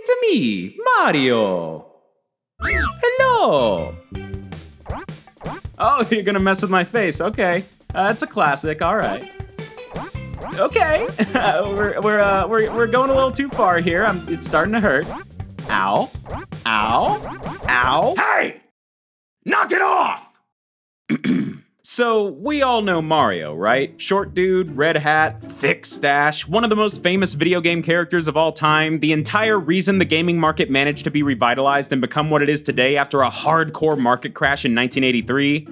It's me, Mario. Hello. Oh, you're gonna mess with my face. Okay, that's a classic. All right. Okay, we're going a little too far here. It's starting to hurt. Ow, ow, ow. Hey! Knock it off! So, we all know Mario, right? Short dude, red hat, thick stash, one of the most famous video game characters of all time, the entire reason the gaming market managed to be revitalized and become what it is today after a hardcore market crash in 1983.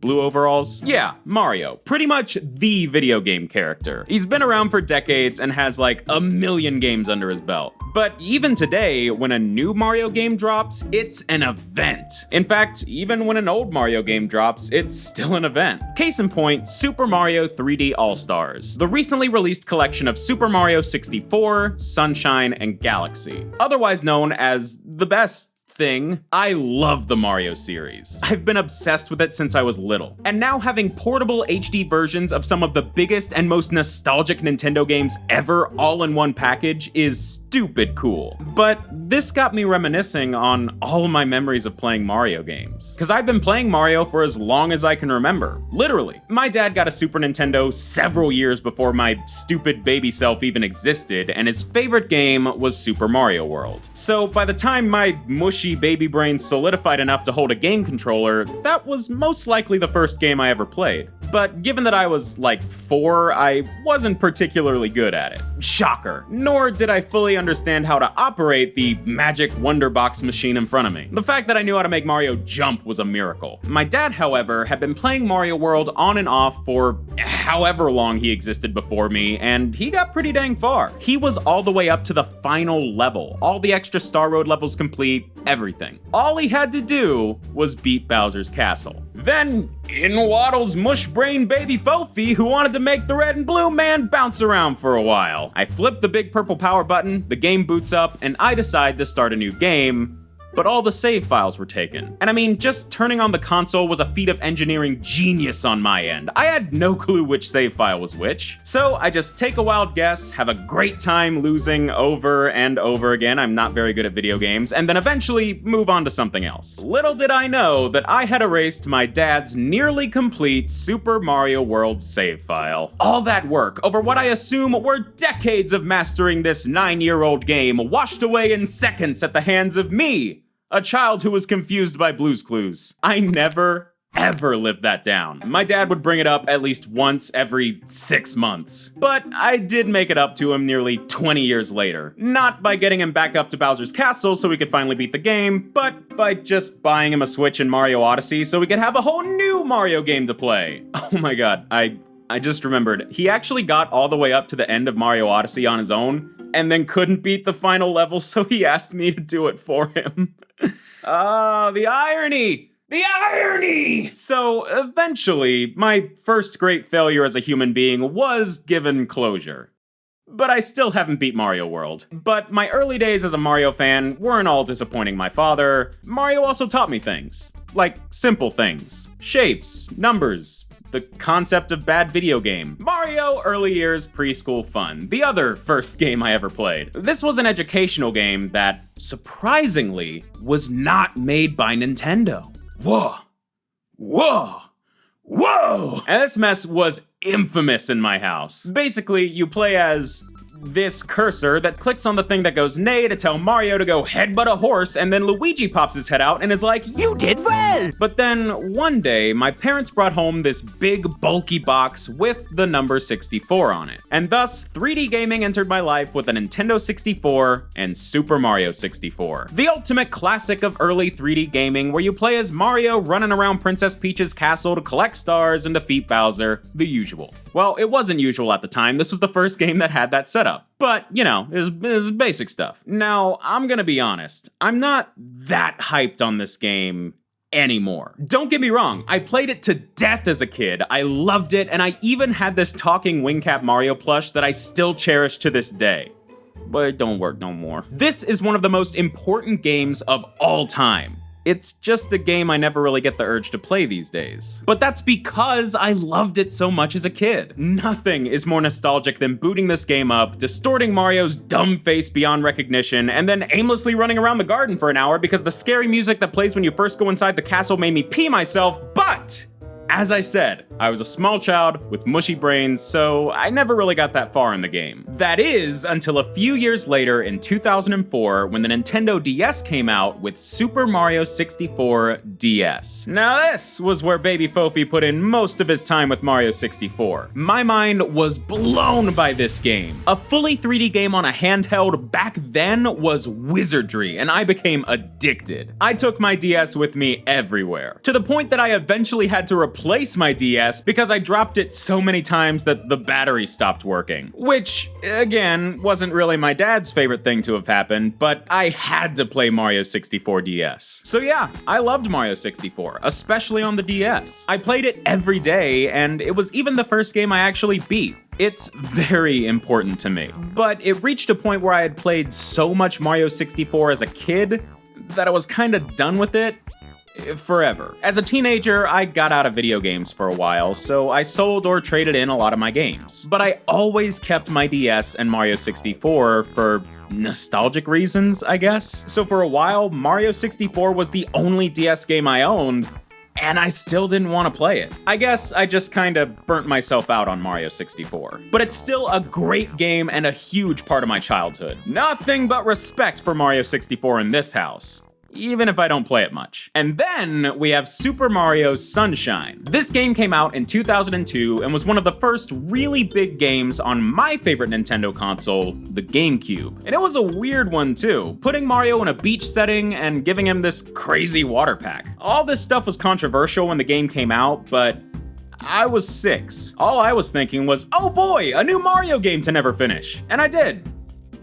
Blue overalls? Yeah, Mario. Pretty much the video game character. He's been around for decades and has like a million games under his belt. But even today, when a new Mario game drops, it's an event. In fact, even when an old Mario game drops, it's still an event. Case in point, Super Mario 3D All-Stars, the recently released collection of Super Mario 64, Sunshine, and Galaxy. Otherwise known as the best thing. I love the Mario series. I've been obsessed with it since I was little. And now having portable HD versions of some of the biggest and most nostalgic Nintendo games ever all in one package is stupid cool. But this got me reminiscing on all my memories of playing Mario games. Because I've been playing Mario for as long as I can remember. Literally. My dad got a Super Nintendo several years before my stupid baby self even existed, and his favorite game was Super Mario World. So by the time my mushy baby brain solidified enough to hold a game controller, that was most likely the first game I ever played. But given that I was like 4, I wasn't particularly good at it. Shocker. Nor did I fully understand how to operate the magic wonder box machine in front of me. The fact that I knew how to make Mario jump was a miracle. My dad, however, had been playing Mario World on and off for however long he existed before me, and he got pretty dang far. He was all the way up to the final level, all the extra Star Road levels complete, everything. All he had to do was beat Bowser's castle. Then, in waddles mush-brain baby Fofi, who wanted to make the red and blue man bounce around for a while. I flip the big purple power button, the game boots up, and I decide to start a new game, but all the save files were taken. And I mean, just turning on the console was a feat of engineering genius on my end. I had no clue which save file was which. So I just take a wild guess, have a great time losing over and over again, I'm not very good at video games, and then eventually move on to something else. Little did I know that I had erased my dad's nearly complete Super Mario World save file. All that work over what I assume were decades of mastering this 9-year-old game washed away in seconds at the hands of me, a child who was confused by Blue's Clues. I never, ever lived that down. My dad would bring it up at least once every 6 months. But I did make it up to him nearly 20 years later. Not by getting him back up to Bowser's castle so we could finally beat the game, but by just buying him a Switch in Mario Odyssey so we could have a whole new Mario game to play. Oh my god, I just remembered. He actually got all the way up to the end of Mario Odyssey on his own, and then couldn't beat the final level, so he asked me to do it for him. The irony! The irony! So, eventually, my first great failure as a human being was given closure. But I still haven't beat Mario World. But my early days as a Mario fan weren't all disappointing my father. Mario also taught me things. Like, simple things. Shapes, numbers, the concept of bad video game. Mario early years preschool fun, the other first game I ever played. This was an educational game that, surprisingly, was not made by Nintendo. Whoa. Whoa. Whoa! And this mess was infamous in my house. Basically, you play as this cursor that clicks on the thing that goes neigh to tell Mario to go headbutt a horse, and then Luigi pops his head out and is like, "You did well!" But then, one day, my parents brought home this big, bulky box with the number 64 on it. And thus, 3D gaming entered my life with a Nintendo 64 and Super Mario 64. The ultimate classic of early 3D gaming, where you play as Mario running around Princess Peach's castle to collect stars and defeat Bowser, the usual. Well, it wasn't usual at the time. This was the first game that had that setup. But, you know, it was basic stuff. Now, I'm gonna be honest. I'm not that hyped on this game anymore. Don't get me wrong, I played it to death as a kid. I loved it, and I even had this talking wingcap Mario plush that I still cherish to this day. But it don't work no more. This is one of the most important games of all time. It's just a game I never really get the urge to play these days. But that's because I loved it so much as a kid. Nothing is more nostalgic than booting this game up, distorting Mario's dumb face beyond recognition, and then aimlessly running around the garden for an hour because the scary music that plays when you first go inside the castle made me pee myself, but as I said, I was a small child with mushy brains, so I never really got that far in the game. That is, until a few years later in 2004 when the Nintendo DS came out with Super Mario 64 DS. Now this was where baby Fofi put in most of his time with Mario 64. My mind was blown by this game. A fully 3D game on a handheld back then was wizardry, and I became addicted. I took my DS with me everywhere, to the point that I eventually had to replace my DS because I dropped it so many times that the battery stopped working. Which, again, wasn't really my dad's favorite thing to have happened, but I had to play Mario 64 DS. So yeah, I loved Mario 64, especially on the DS. I played it every day, and it was even the first game I actually beat. It's very important to me. But it reached a point where I had played so much Mario 64 as a kid that I was kinda done with it forever. As a teenager, I got out of video games for a while, so I sold or traded in a lot of my games. But I always kept my DS and Mario 64 for nostalgic reasons, I guess. So for a while, Mario 64 was the only DS game I owned, and I still didn't want to play it. I guess I just kinda burnt myself out on Mario 64. But it's still a great game and a huge part of my childhood. Nothing but respect for Mario 64 in this house, even if I don't play it much. And then we have Super Mario Sunshine. This game came out in 2002 and was one of the first really big games on my favorite Nintendo console, the GameCube. And it was a weird one too, putting Mario in a beach setting and giving him this crazy water pack. All this stuff was controversial when the game came out, but I was 6. All I was thinking was, oh boy, a new Mario game to never finish. And I did.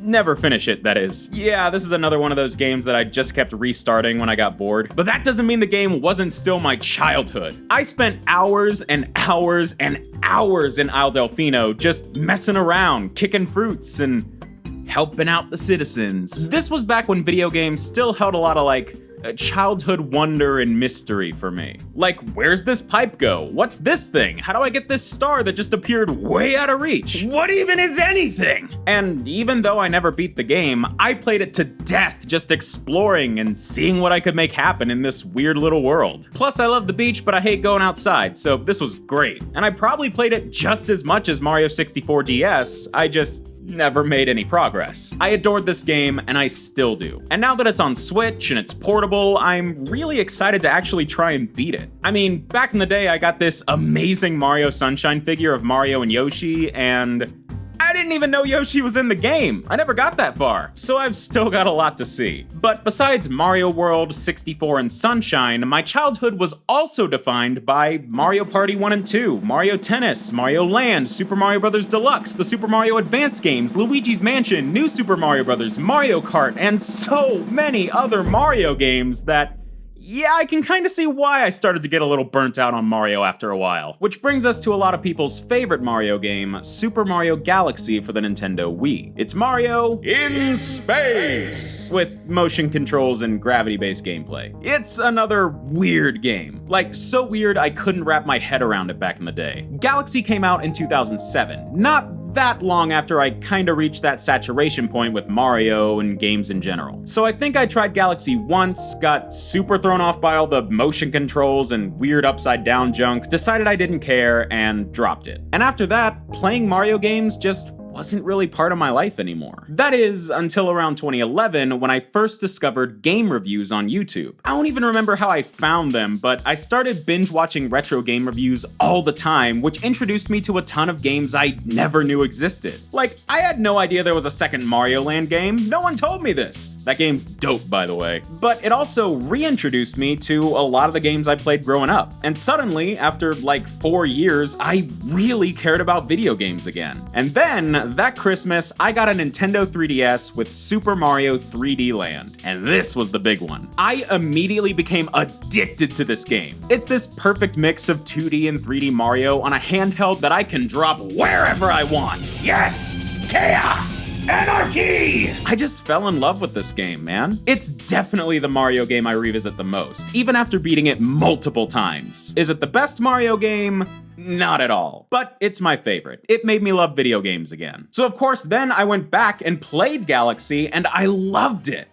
Never finish it, that is. Yeah, this is another one of those games that I just kept restarting when I got bored. But that doesn't mean the game wasn't still my childhood. I spent hours and hours and hours in Isle Delfino just messing around, kicking fruits, and helping out the citizens. This was back when video games still held a lot of childhood wonder and mystery for me. Like, where's this pipe go? What's this thing? How do I get this star that just appeared way out of reach? What even is anything? And even though I never beat the game, I played it to death just exploring and seeing what I could make happen in this weird little world. Plus, I love the beach, but I hate going outside, so this was great. And I probably played it just as much as Mario 64 DS, I just never made any progress. I adored this game, and I still do. And now that it's on Switch and it's portable, I'm really excited to actually try and beat it. I mean, back in the day, I got this amazing Mario Sunshine figure of Mario and Yoshi, and I didn't even know Yoshi was in the game. I never got that far, so I've still got a lot to see. But besides Mario World, 64, and Sunshine, my childhood was also defined by Mario Party 1 and 2, Mario Tennis, Mario Land, Super Mario Bros. Deluxe, the Super Mario Advance games, Luigi's Mansion, New Super Mario Bros., Mario Kart, and so many other Mario games that, yeah, I can kind of see why I started to get a little burnt out on Mario after a while. Which brings us to a lot of people's favorite Mario game, Super Mario Galaxy for the Nintendo Wii. It's Mario in space, with motion controls and gravity-based gameplay. It's another weird game. Like, so weird I couldn't wrap my head around it back in the day. Galaxy came out in 2007, not that long after I kinda reached that saturation point with Mario and games in general. So I think I tried Galaxy once, got super thrown off by all the motion controls and weird upside down junk, decided I didn't care, and dropped it. And after that, playing Mario games just wasn't really part of my life anymore. That is, until around 2011 when I first discovered game reviews on YouTube. I don't even remember how I found them, but I started binge watching retro game reviews all the time, which introduced me to a ton of games I never knew existed. Like, I had no idea there was a second Mario Land game. No one told me this. That game's dope, by the way. But it also reintroduced me to a lot of the games I played growing up. And suddenly, after like 4 years, I really cared about video games again. And then, that Christmas, I got a Nintendo 3DS with Super Mario 3D Land, and this was the big one. I immediately became addicted to this game. It's this perfect mix of 2D and 3D Mario on a handheld that I can drop wherever I want. Yes! Chaos! Anarchy! I just fell in love with this game, man. It's definitely the Mario game I revisit the most, even after beating it multiple times. Is it the best Mario game? Not at all. But it's my favorite. It made me love video games again. So of course, then I went back and played Galaxy, and I loved it.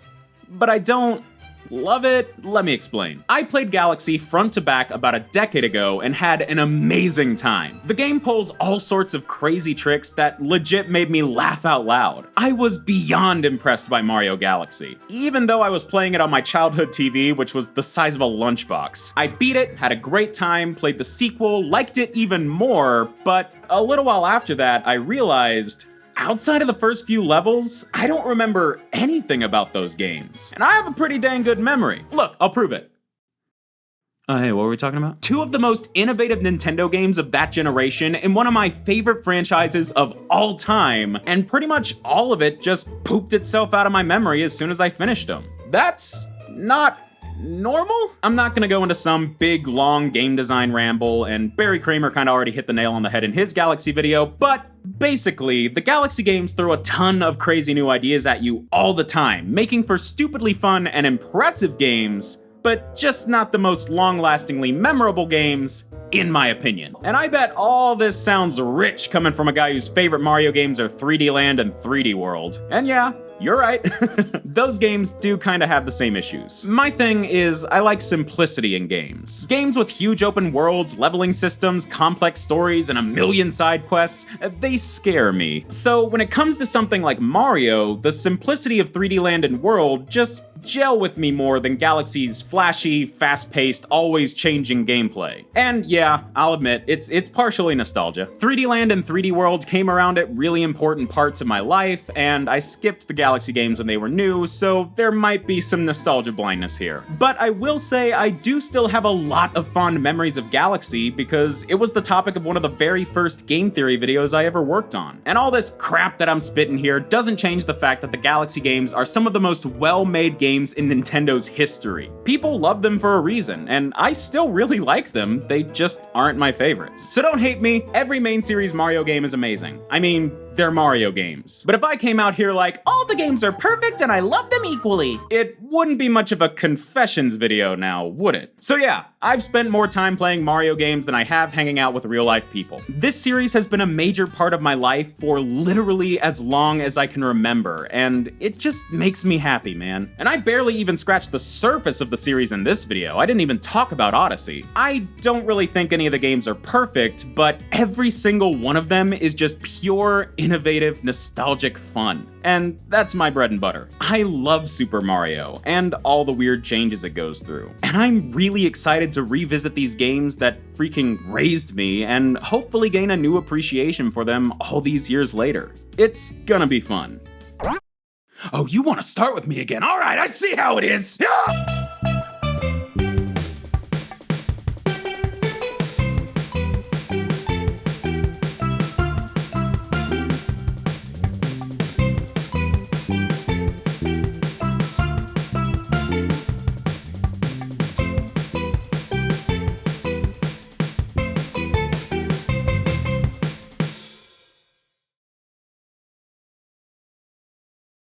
But I don't love it? Let me explain. I played Galaxy front to back about a decade ago and had an amazing time. The game pulls all sorts of crazy tricks that legit made me laugh out loud. I was beyond impressed by Mario Galaxy, even though I was playing it on my childhood TV, which was the size of a lunchbox. I beat it, had a great time, played the sequel, liked it even more, but a little while after that, I realized outside of the first few levels, I don't remember anything about those games. And I have a pretty dang good memory. Look, I'll prove it. Hey, what were we talking about? Two of the most innovative Nintendo games of that generation and one of my favorite franchises of all time, and pretty much all of it just pooped itself out of my memory as soon as I finished them. That's not normal? I'm not gonna go into some big, long game design ramble, and Barry Kramer kinda already hit the nail on the head in his Galaxy video, but basically, the Galaxy games throw a ton of crazy new ideas at you all the time, making for stupidly fun and impressive games, but just not the most long-lastingly memorable games, in my opinion. And I bet all this sounds rich coming from a guy whose favorite Mario games are 3D Land and 3D World. And yeah, you're right. Those games do kind of have the same issues. My thing is, I like simplicity in games. Games with huge open worlds, leveling systems, complex stories, and a million side quests, they scare me. So when it comes to something like Mario, the simplicity of 3D Land and World just gel with me more than Galaxy's flashy, fast-paced, always changing gameplay. And yeah, I'll admit, it's partially nostalgia. 3D Land and 3D World came around at really important parts of my life, and I skipped the Galaxy games when they were new, so there might be some nostalgia blindness here. But I will say I do still have a lot of fond memories of Galaxy because it was the topic of one of the very first game theory videos I ever worked on. And all this crap that I'm spitting here doesn't change the fact that the Galaxy games are some of the most well-made games in Nintendo's history. People love them for a reason, and I still really like them, they just aren't my favorites. So don't hate me, every main series Mario game is amazing. I mean, they're Mario games. But if I came out here like, all the games are perfect and I love them equally, it wouldn't be much of a confessions video now, would it? So yeah, I've spent more time playing Mario games than I have hanging out with real life people. This series has been a major part of my life for literally as long as I can remember, and it just makes me happy, man. And I barely even scratched the surface of the series in this video. I didn't even talk about Odyssey. I don't really think any of the games are perfect, but every single one of them is just pure, innovative, nostalgic fun. And that's my bread and butter. I love Super Mario, and all the weird changes it goes through. And I'm really excited to revisit these games that freaking raised me, and hopefully gain a new appreciation for them all these years later. It's gonna be fun. Oh, you want to start with me again? All right, I see how it is. Yeah!